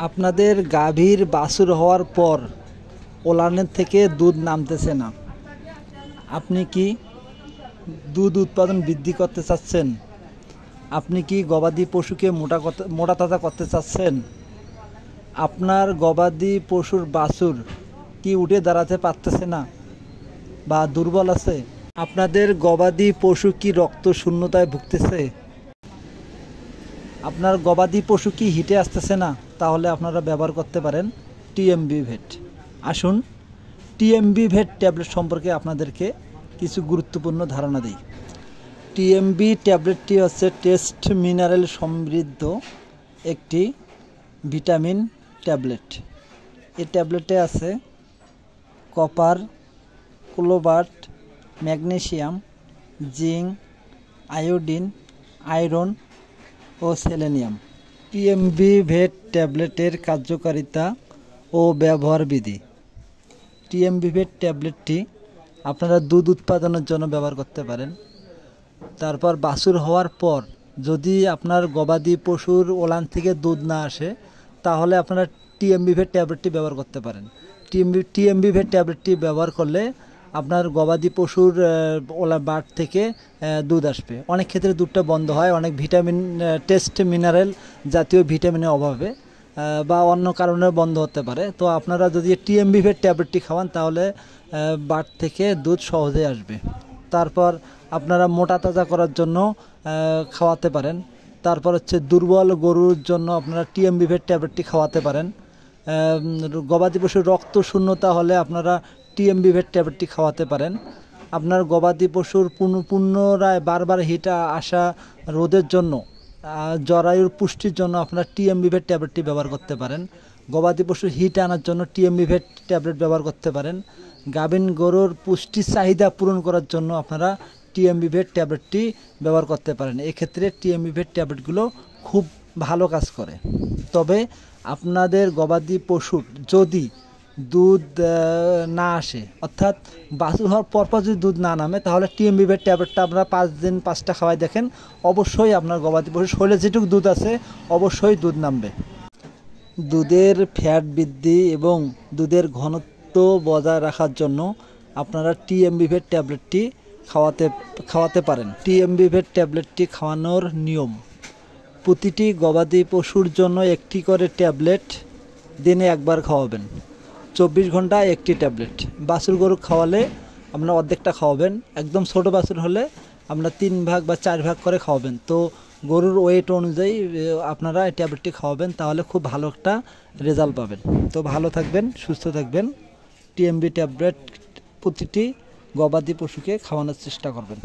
আপনাদের গাভীর বাছুর হওয়ার পর ওলানের থেকে দুধ নামতেছে না, আপনি কি দুধ উৎপাদন বৃদ্ধি করতে চাচ্ছেন? আপনি কি গবাদি পশুকে মোটা তাজা করতে চাচ্ছেন? আপনার গবাদি পশুর বাছুর কি উঠে দাঁড়াতে পারতেছে না বা দুর্বল আছে? আপনাদের গবাদি পশু কি রক্ত শূন্যতায় ভুগতেছে? আপনার গবাদি পশু কি হিটে আসতেছে না? তাহলে আপনারা ব্যবহার করতে পারেন টিএমবি ভেট। আসুন টিএমবি ভেট ট্যাবলেট সম্পর্কে আপনাদেরকে কিছু গুরুত্বপূর্ণ ধারণা দিই। টিএমবি ট্যাবলেটটি হচ্ছে টেস্ট মিনারেল সমৃদ্ধ একটি ভিটামিন ট্যাবলেট। এই ট্যাবলেটে আছে copper, cobalt, magnesium, zinc, iodine, iron ও সেলেনিয়াম। টিএমবি ভেট ট্যাবলেটের কার্যকারিতা ও ব্যবহার বিধি। টিএমবি ভেট ট্যাবলেটটি আপনারা দুধ উৎপাদনের জন্য ব্যবহার করতে পারেন। তারপর বাছুর হওয়ার পর যদি আপনার গবাদি পশুর ওলান থেকে দুধ না আসে, তাহলে আপনারা টিএমবি ভেট ট্যাবলেটটি ব্যবহার করতে পারেন। টিএমবি ভেট ট্যাবলেটটি ব্যবহার করলে আপনার গবাদি পশুর বাট থেকে দুধ আসবে। অনেক ক্ষেত্রে দুধটা বন্ধ হয়, অনেক ভিটামিন টেস্ট মিনারেল জাতীয় ভিটামিনের অভাবে বা অন্য কারণে বন্ধ হতে পারে। তো আপনারা যদি টিএমবি ভেট ট্যাবলেটটি খাওয়ান তাহলে বাট থেকে দুধ সহজে আসবে। তারপর আপনারা মোটা তাজা করার জন্য খাওয়াতে পারেন। তারপর হচ্ছে দুর্বল গরুর জন্য আপনারা টিএমবি ভেট ট্যাবলেটটি খাওয়াতে পারেন। গবাদি পশুর রক্ত শূন্যতা হলে আপনারা টিএমবি ভেট ট্যাবলেটটি খাওয়াতে পারেন। আপনার গবাদি পশুর পুনরায় বারবার হিট আসা রোধের জন্য, জরায়ুর পুষ্টির জন্য আপনারা টিএমবি ভেট ট্যাবলেটটি ব্যবহার করতে পারেন। গবাদি পশুর হিট আনার জন্য টিএমবি ভেট ট্যাবলেট ব্যবহার করতে পারেন। গাভীন গরুর পুষ্টি চাহিদা পূরণ করার জন্য আপনারা টিএমবি ভেট ট্যাবলেটটি ব্যবহার করতে পারেন। এক্ষেত্রে টিএমবি ভেট ট্যাবলেটগুলো খুব ভালো কাজ করে। তবে আপনাদের গবাদি পশুর যদি দুধ না আসে, অর্থাৎ বাছুর হওয়ার পরপর যদি দুধ না নামে, তাহলে টিএমবি ভেট ট্যাবলেটটা আপনারা 5 দিন 5টা খাওয়াই দেখেন, অবশ্যই আপনার গবাদি পশুর শরীরে যেটুকু দুধ আছে অবশ্যই দুধ নামবে। দুধের ফ্যাট বৃদ্ধি এবং দুধের ঘনত্ব বজায় রাখার জন্য আপনারা টিএমবি ভেট ট্যাবলেটটি খাওয়াতে পারেন। টিএমবি ভেট ট্যাবলেটটি খাওয়ানোর নিয়ম: প্রতিটি গবাদি পশুর জন্য একটি করে ট্যাবলেট দিনে একবার খাওয়াবেন। 24 ঘন্টা একটি ট্যাবলেট। বাছুর গরু খাওয়ালে আপনারা অর্ধেকটা খাওয়াবেন। একদম ছোট বাছুর হলে আপনারা 3 ভাগ বা 4 ভাগ করে খাওয়াবেন। তো গরুর ওয়েট অনুযায়ী আপনারা এই ট্যাবলেটটি খাওয়াবেন, তাহলে খুব ভালো একটা রেজাল্ট পাবেন। তো ভালো থাকবেন, সুস্থ থাকবেন। টিএমবি ট্যাবলেট প্রতিটি গবাদি পশুকে খাওয়ানোর চেষ্টা করবেন।